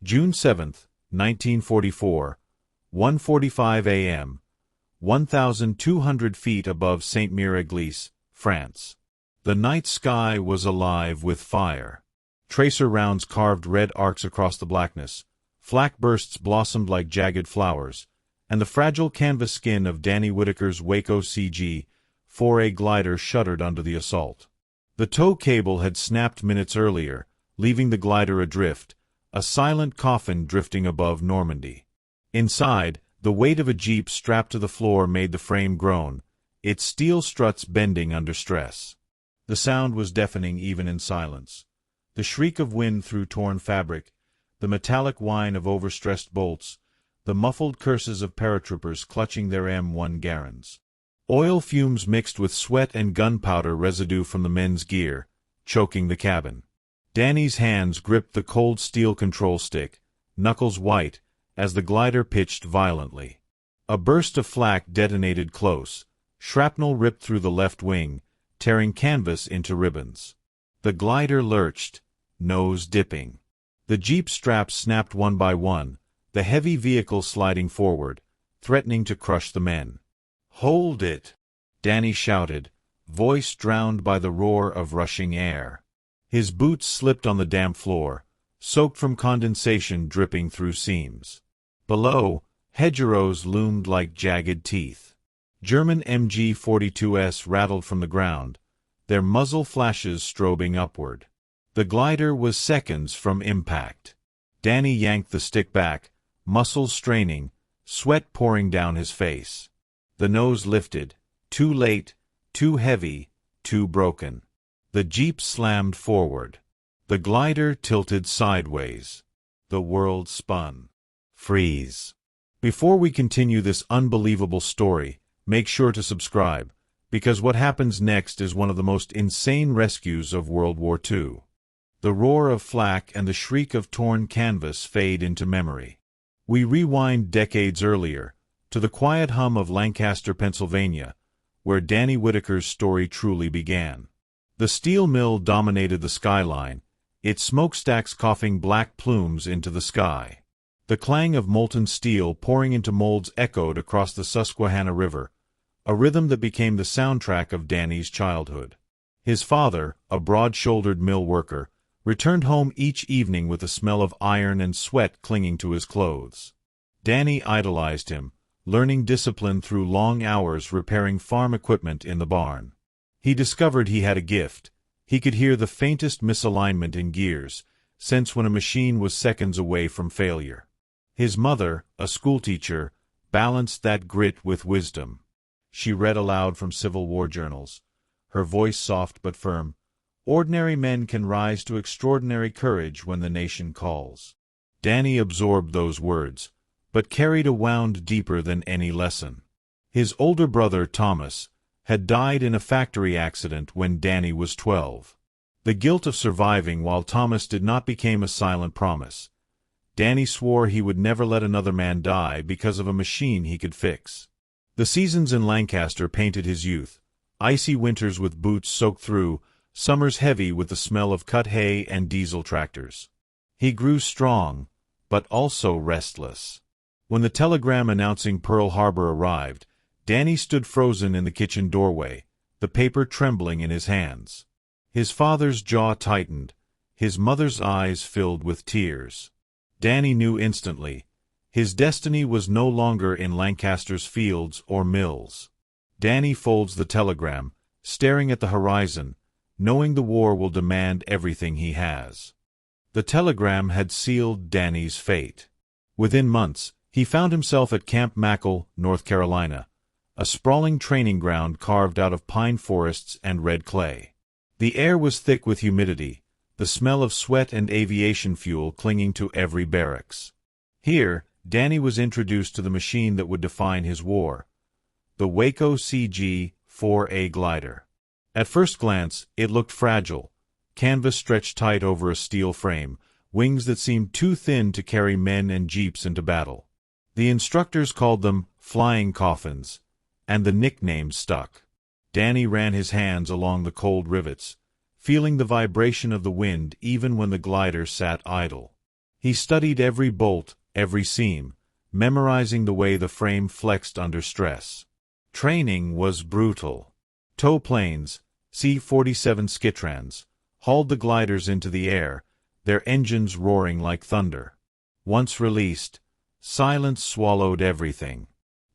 June 7, 1944, 1:45 a.m., 1,200 feet above Saint-Mire-Église, France. The night sky was alive with fire. Tracer rounds carved red arcs across the blackness, flak bursts blossomed like jagged flowers, and the fragile canvas skin of Danny Whitaker's Waco CG 4A glider shuddered under the assault. The tow cable had snapped minutes earlier, leaving the glider adrift, a silent coffin drifting above Normandy. Inside, the weight of a jeep strapped to the floor made the frame groan, its steel struts bending under stress. The sound was deafening even in silence. The shriek of wind through torn fabric, the metallic whine of overstressed bolts, the muffled curses of paratroopers clutching their M1 Garans. Oil fumes mixed with sweat and gunpowder residue from the men's gear, choking the cabin. Danny's hands gripped the cold steel control stick, knuckles white, as the glider pitched violently. A burst of flak detonated close. Shrapnel ripped through the left wing, tearing canvas into ribbons. The glider lurched, nose dipping. The jeep straps snapped one by one, the heavy vehicle sliding forward, threatening to crush the men. "Hold it!" Danny shouted, voice drowned by the roar of rushing air. His boots slipped on the damp floor, soaked from condensation dripping through seams. Below, hedgerows loomed like jagged teeth. German MG-42s rattled from the ground, their muzzle flashes strobing upward. The glider was seconds from impact. Danny yanked the stick back, muscles straining, sweat pouring down his face. The nose lifted, too late, too heavy, too broken. The jeep slammed forward. The glider tilted sideways. The world spun. Freeze. Before we continue this unbelievable story, make sure to subscribe, because what happens next is one of the most insane rescues of World War II. The roar of flak and the shriek of torn canvas fade into memory. We rewind decades earlier, to the quiet hum of Lancaster, Pennsylvania, where Danny Whitaker's story truly began. The steel mill dominated the skyline, its smokestacks coughing black plumes into the sky. The clang of molten steel pouring into molds echoed across the Susquehanna River, a rhythm that became the soundtrack of Danny's childhood. His father, a broad-shouldered mill worker, returned home each evening with the smell of iron and sweat clinging to his clothes. Danny idolized him, learning discipline through long hours repairing farm equipment in the barn. He discovered he had a gift. He could hear the faintest misalignment in gears, sense when a machine was seconds away from failure. His mother, a schoolteacher, balanced that grit with wisdom. She read aloud from Civil War journals, her voice soft but firm. "Ordinary men can rise to extraordinary courage when the nation calls." Danny absorbed those words, but carried a wound deeper than any lesson. His older brother, Thomas, had died in a factory accident when Danny was 12. The guilt of surviving while Thomas did not became a silent promise. Danny swore he would never let another man die because of a machine he could fix. The seasons in Lancaster painted his youth, icy winters with boots soaked through, summers heavy with the smell of cut hay and diesel tractors. He grew strong, but also restless. When the telegram announcing Pearl Harbor arrived, Danny stood frozen in the kitchen doorway, the paper trembling in his hands. His father's jaw tightened, his mother's eyes filled with tears. Danny knew instantly. His destiny was no longer in Lancaster's fields or mills. Danny folds the telegram, staring at the horizon, knowing the war will demand everything he has. The telegram had sealed Danny's fate. Within months, he found himself at Camp Mackle, North Carolina, a sprawling training ground carved out of pine forests and red clay. The air was thick with humidity, the smell of sweat and aviation fuel clinging to every barracks. Here, Danny was introduced to the machine that would define his war, the Waco CG 4A glider. At first glance, it looked fragile, canvas stretched tight over a steel frame, wings that seemed too thin to carry men and jeeps into battle. The instructors called them flying coffins, and the nickname stuck. Danny ran his hands along the cold rivets, feeling the vibration of the wind even when the glider sat idle. He studied every bolt, every seam, memorizing the way the frame flexed under stress. Training was brutal. Tow planes, C-47 Skitrans, hauled the gliders into the air, their engines roaring like thunder. Once released, silence swallowed everything.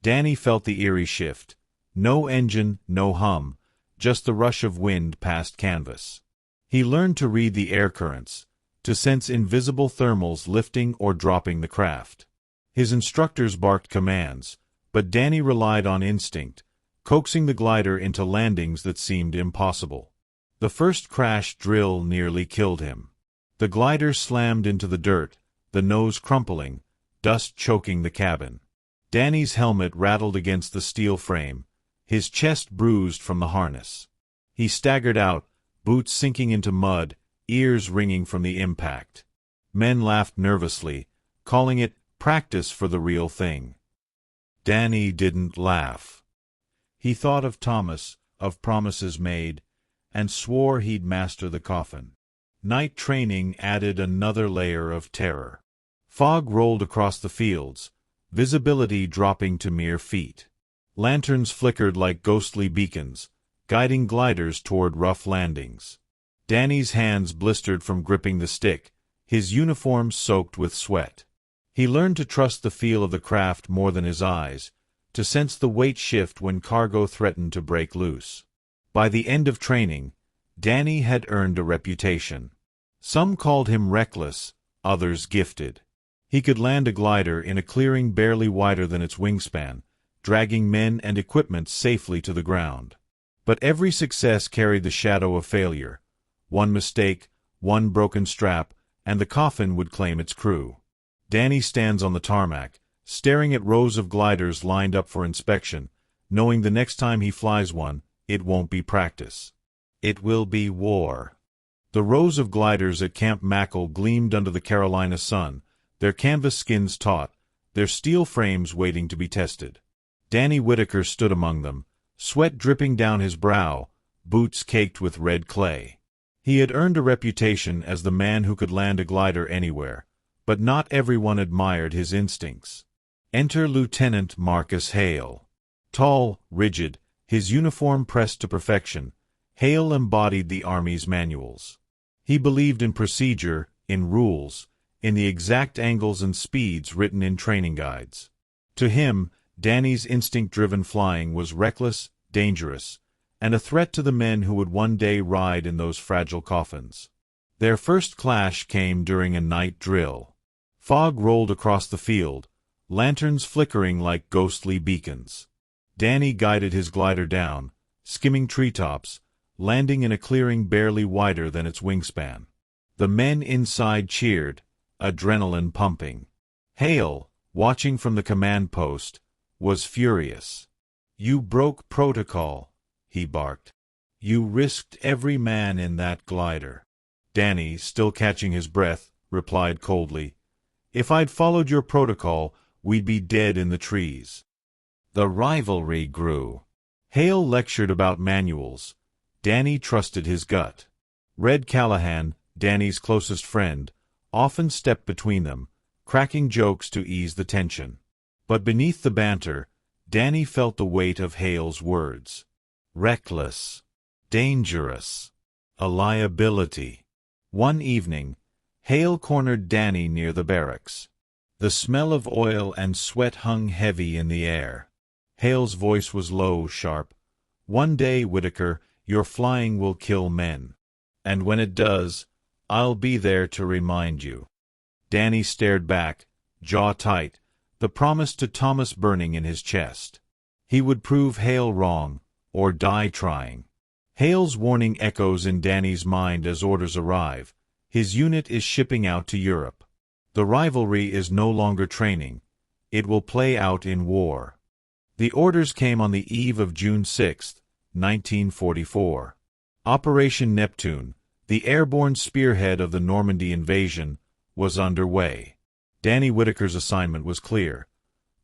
Danny felt the eerie shift. No engine, no hum, just the rush of wind past canvas. He learned to read the air currents, to sense invisible thermals lifting or dropping the craft. His instructors barked commands, but Danny relied on instinct, coaxing the glider into landings that seemed impossible. The first crash drill nearly killed him. The glider slammed into the dirt, the nose crumpling, dust choking the cabin. Danny's helmet rattled against the steel frame, his chest bruised from the harness. He staggered out, boots sinking into mud, ears ringing from the impact. Men laughed nervously, calling it practice for the real thing. Danny didn't laugh. He thought of Thomas, of promises made, and swore he'd master the coffin. Night training added another layer of terror. Fog rolled across the fields, visibility dropping to mere feet. Lanterns flickered like ghostly beacons, guiding gliders toward rough landings. Danny's hands blistered from gripping the stick, his uniform soaked with sweat. He learned to trust the feel of the craft more than his eyes, to sense the weight shift when cargo threatened to break loose. By the end of training, Danny had earned a reputation. Some called him reckless, others gifted. He could land a glider in a clearing barely wider than its wingspan, dragging men and equipment safely to the ground. But every success carried the shadow of failure. One mistake, one broken strap, and the coffin would claim its crew. Danny stands on the tarmac, staring at rows of gliders lined up for inspection, knowing the next time he flies one, it won't be practice. It will be war. The rows of gliders at Camp Mackle gleamed under the Carolina sun, their canvas skins taut, their steel frames waiting to be tested. Danny Whitaker stood among them, sweat dripping down his brow, boots caked with red clay. He had earned a reputation as the man who could land a glider anywhere, but not everyone admired his instincts. Enter Lieutenant Marcus Hale. Tall, rigid, his uniform pressed to perfection, Hale embodied the Army's manuals. He believed in procedure, in rules, in the exact angles and speeds written in training guides. To him, Danny's instinct-driven flying was reckless, dangerous, and a threat to the men who would one day ride in those fragile coffins. Their first clash came during a night drill. Fog rolled across the field, lanterns flickering like ghostly beacons. Danny guided his glider down, skimming treetops, landing in a clearing barely wider than its wingspan. The men inside cheered, adrenaline pumping. Hale, watching from the command post, was furious. "You broke protocol," he barked. "You risked every man in that glider." Danny, still catching his breath, replied coldly, "If I'd followed your protocol, we'd be dead in the trees." The rivalry grew. Hale lectured about manuals. Danny trusted his gut. Red Callahan, Danny's closest friend, often stepped between them, cracking jokes to ease the tension. But beneath the banter, Danny felt the weight of Hale's words. Reckless. Dangerous. A liability. One evening, Hale cornered Danny near the barracks. The smell of oil and sweat hung heavy in the air. Hale's voice was low, sharp. "One day, Whitaker, your flying will kill men. And when it does, I'll be there to remind you." Danny stared back, jaw tight, the promise to Thomas burning in his chest. He would prove Hale wrong, or die trying. Hale's warning echoes in Danny's mind as orders arrive. His unit is shipping out to Europe. The rivalry is no longer training. It will play out in war. The orders came on the eve of June 6, 1944. Operation Neptune, the airborne spearhead of the Normandy invasion, was underway. Danny Whitaker's assignment was clear.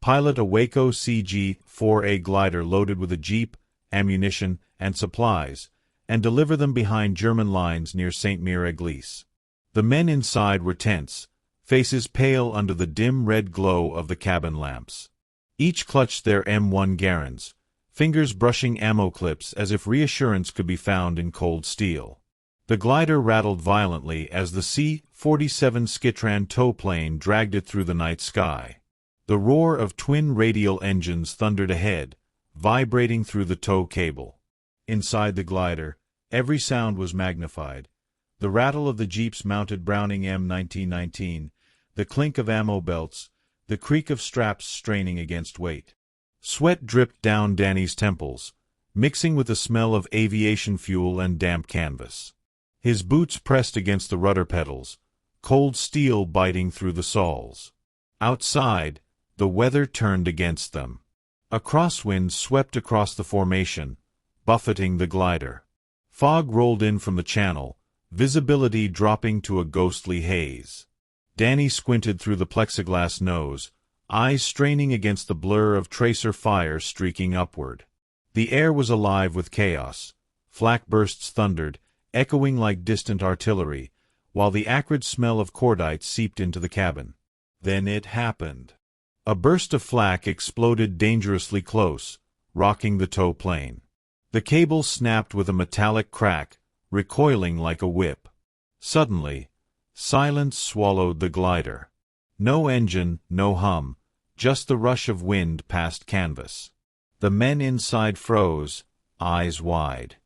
Pilot a Waco CG 4A glider loaded with a jeep, ammunition, and supplies, and deliver them behind German lines near St. Mir-Église. The men inside were tense, faces pale under the dim red glow of the cabin lamps. Each clutched their M1 Garand, fingers brushing ammo clips as if reassurance could be found in cold steel. The glider rattled violently as the C-47 Skitran tow plane dragged it through the night sky. The roar of twin radial engines thundered ahead, vibrating through the tow cable. Inside the glider, every sound was magnified. The rattle of the Jeep's mounted Browning M1919, the clink of ammo belts, the creak of straps straining against weight. Sweat dripped down Danny's temples, mixing with the smell of aviation fuel and damp canvas. His boots pressed against the rudder pedals, cold steel biting through the soles. Outside, the weather turned against them. A crosswind swept across the formation, buffeting the glider. Fog rolled in from the channel, visibility dropping to a ghostly haze. Danny squinted through the plexiglass nose, eyes straining against the blur of tracer fire streaking upward. The air was alive with chaos. Flak bursts thundered, echoing like distant artillery, while the acrid smell of cordite seeped into the cabin. Then it happened. A burst of flak exploded dangerously close, rocking the tow plane. The cable snapped with a metallic crack, recoiling like a whip. Suddenly, silence swallowed the glider. No engine, no hum, just the rush of wind past canvas. The men inside froze, eyes wide.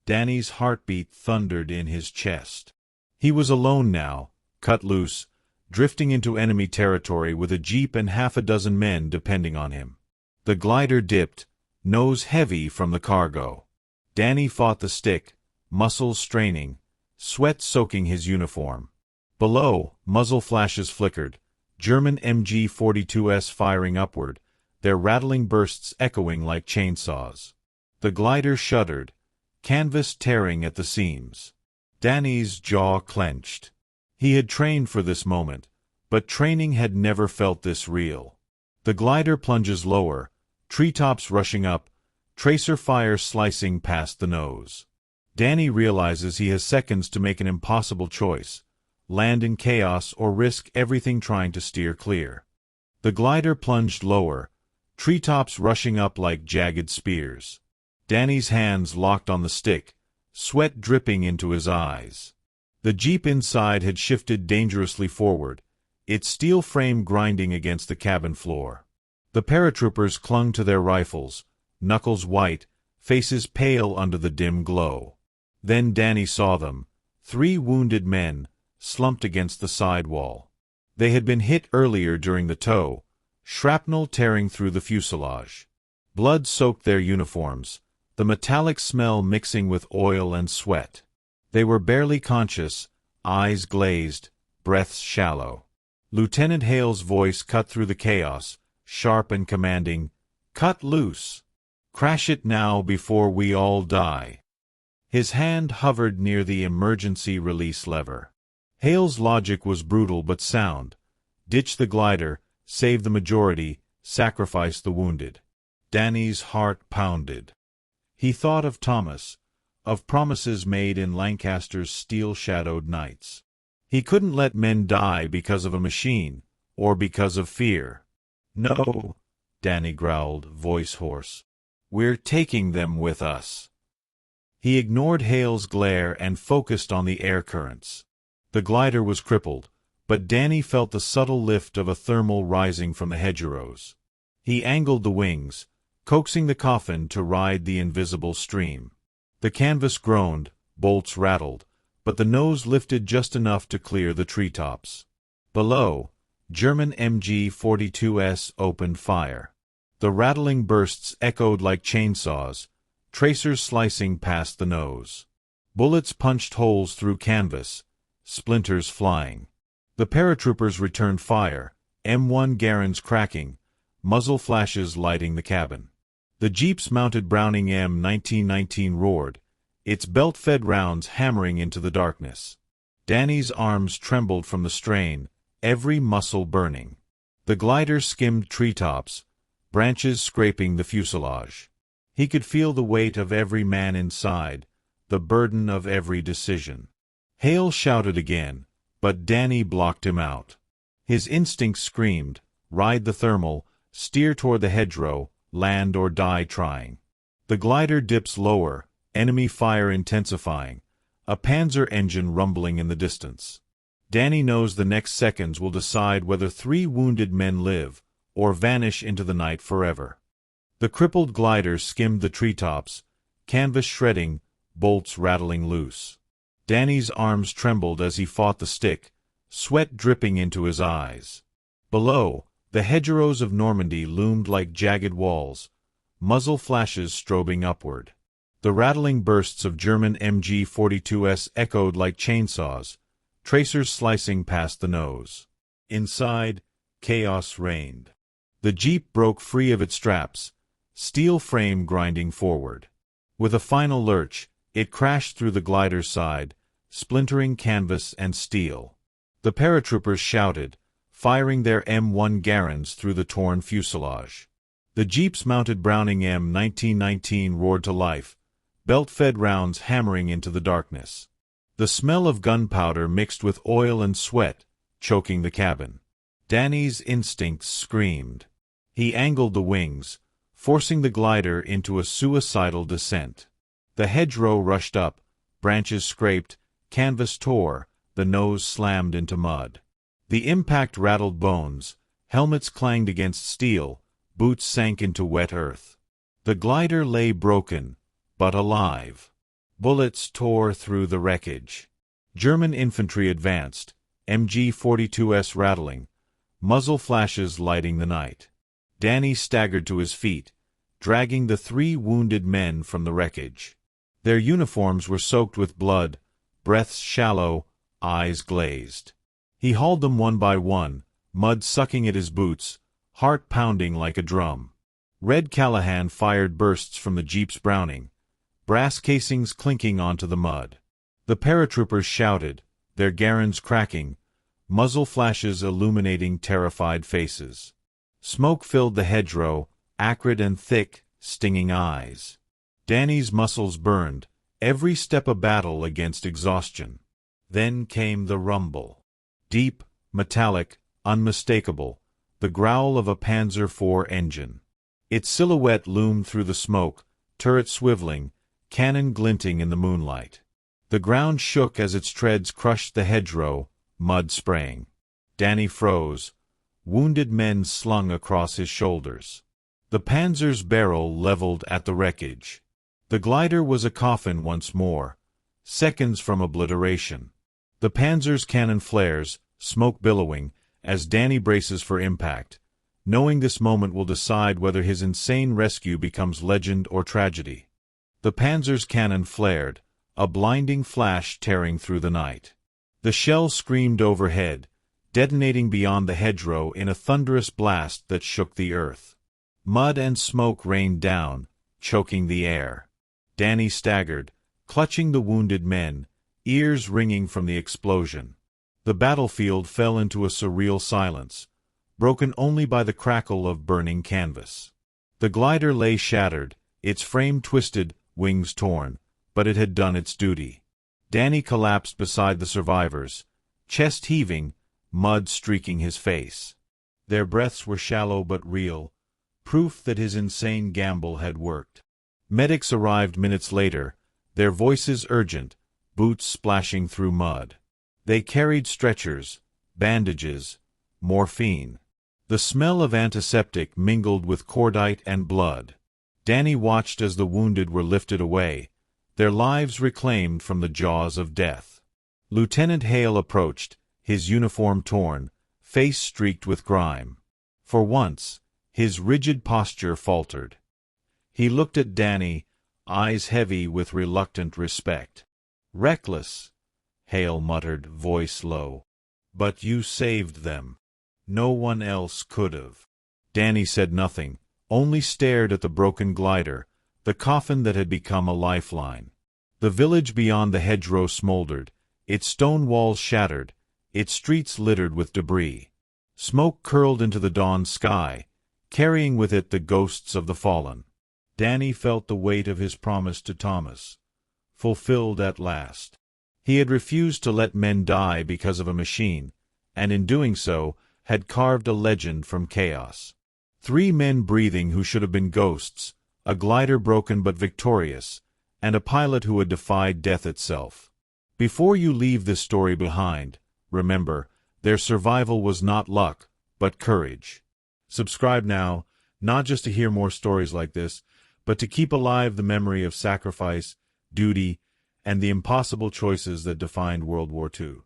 Danny's heartbeat thundered in his chest. He was alone now, cut loose, drifting into enemy territory with a jeep and half a dozen men depending on him. The glider dipped, nose heavy from the cargo. Danny fought the stick, muscles straining, sweat soaking his uniform. Below, muzzle flashes flickered, German MG-42s firing upward, their rattling bursts echoing like chainsaws. The glider shuddered, canvas tearing at the seams. Danny's jaw clenched. He had trained for this moment, but training had never felt this real. The glider plunges lower, treetops rushing up, tracer fire slicing past the nose. Danny realizes he has seconds to make an impossible choice: land in chaos or risk everything trying to steer clear. The glider plunged lower, treetops rushing up like jagged spears. Danny's hands locked on the stick, sweat dripping into his eyes. The jeep inside had shifted dangerously forward, its steel frame grinding against the cabin floor. The paratroopers clung to their rifles, knuckles white, faces pale under the dim glow. Then Danny saw them, 3 wounded men, slumped against the sidewall. They had been hit earlier during the tow, shrapnel tearing through the fuselage. Blood soaked their uniforms, the metallic smell mixing with oil and sweat. They were barely conscious, eyes glazed, breaths shallow. Lieutenant Hale's voice cut through the chaos, sharp and commanding, "Cut loose! Crash it now before we all die!" His hand hovered near the emergency release lever. Hale's logic was brutal but sound. Ditch the glider, save the majority, sacrifice the wounded. Danny's heart pounded. He thought of Thomas, of promises made in Lancaster's steel-shadowed nights. He couldn't let men die because of a machine, or because of fear. "No," Danny growled, voice hoarse. "We're taking them with us." He ignored Hale's glare and focused on the air currents. The glider was crippled, but Danny felt the subtle lift of a thermal rising from the hedgerows. He angled the wings, coaxing the coffin to ride the invisible stream. The canvas groaned, bolts rattled, but the nose lifted just enough to clear the treetops. Below, German MG-42s opened fire. The rattling bursts echoed like chainsaws, tracers slicing past the nose. Bullets punched holes through canvas, splinters flying. The paratroopers returned fire, M1 Garands cracking, muzzle flashes lighting the cabin. The jeep's mounted Browning M1919 roared, its belt-fed rounds hammering into the darkness. Danny's arms trembled from the strain, every muscle burning. The glider skimmed treetops, branches scraping the fuselage. He could feel the weight of every man inside, the burden of every decision. Hale shouted again, but Danny blocked him out. His instincts screamed, ride the thermal, steer toward the hedgerow, land or die trying. The glider dips lower, enemy fire intensifying, a Panzer engine rumbling in the distance. Danny knows the next seconds will decide whether 3 wounded men live, or vanish into the night forever. The crippled glider skimmed the treetops, canvas shredding, bolts rattling loose. Danny's arms trembled as he fought the stick, sweat dripping into his eyes. Below, the hedgerows of Normandy loomed like jagged walls, muzzle flashes strobing upward. The rattling bursts of German MG-42s echoed like chainsaws, tracers slicing past the nose. Inside, chaos reigned. The jeep broke free of its straps, steel frame grinding forward. With a final lurch, it crashed through the glider's side, splintering canvas and steel. The paratroopers shouted, firing their M1 Garans through the torn fuselage. The jeep's mounted Browning M1919 roared to life, belt-fed rounds hammering into the darkness. The smell of gunpowder mixed with oil and sweat, choking the cabin. Danny's instincts screamed. He angled the wings, forcing the glider into a suicidal descent. The hedgerow rushed up, branches scraped, canvas tore, the nose slammed into mud. The impact rattled bones, helmets clanged against steel, boots sank into wet earth. The glider lay broken, but alive. Bullets tore through the wreckage. German infantry advanced, MG-42s rattling, muzzle flashes lighting the night. Danny staggered to his feet, dragging the 3 wounded men from the wreckage. Their uniforms were soaked with blood, breaths shallow, eyes glazed. He hauled them one by one, mud sucking at his boots, heart pounding like a drum. Red Callahan fired bursts from the jeep's Browning, brass casings clinking onto the mud. The paratroopers shouted, their Garans cracking, muzzle flashes illuminating terrified faces. Smoke filled the hedgerow, acrid and thick, stinging eyes. Danny's muscles burned, every step a battle against exhaustion. Then came the rumble. Deep, metallic, unmistakable, the growl of a Panzer IV engine. Its silhouette loomed through the smoke, turret swiveling, cannon glinting in the moonlight. The ground shook as its treads crushed the hedgerow, mud spraying. Danny froze, wounded men slung across his shoulders. The Panzer's barrel leveled at the wreckage. The glider was a coffin once more, seconds from obliteration. The Panzer's cannon flares, smoke billowing, as Danny braces for impact, knowing this moment will decide whether his insane rescue becomes legend or tragedy. The Panzer's cannon flared, a blinding flash tearing through the night. The shell screamed overhead, detonating beyond the hedgerow in a thunderous blast that shook the earth. Mud and smoke rained down, choking the air. Danny staggered, clutching the wounded men, ears ringing from the explosion. The battlefield fell into a surreal silence, broken only by the crackle of burning canvas. The glider lay shattered, its frame twisted, wings torn, but it had done its duty. Danny collapsed beside the survivors, chest heaving, mud streaking his face. Their breaths were shallow but real, proof that his insane gamble had worked. Medics arrived minutes later, their voices urgent, boots splashing through mud. They carried stretchers, bandages, morphine. The smell of antiseptic mingled with cordite and blood. Danny watched as the wounded were lifted away, their lives reclaimed from the jaws of death. Lieutenant Hale approached, his uniform torn, face streaked with grime. For once, his rigid posture faltered. He looked at Danny, eyes heavy with reluctant respect. "Reckless," Hale muttered, voice low. "But you saved them. No one else could have." Danny said nothing, only stared at the broken glider, the coffin that had become a lifeline. The village beyond the hedgerow smoldered, its stone walls shattered, its streets littered with debris. Smoke curled into the dawn sky, carrying with it the ghosts of the fallen. Danny felt the weight of his promise to Thomas, fulfilled at last. He had refused to let men die because of a machine, and in doing so, had carved a legend from chaos. 3 men breathing who should have been ghosts, a glider broken but victorious, and a pilot who had defied death itself. Before you leave this story behind, remember, their survival was not luck, but courage. Subscribe now, not just to hear more stories like this, but to keep alive the memory of sacrifice, duty, and the impossible choices that defined World War II.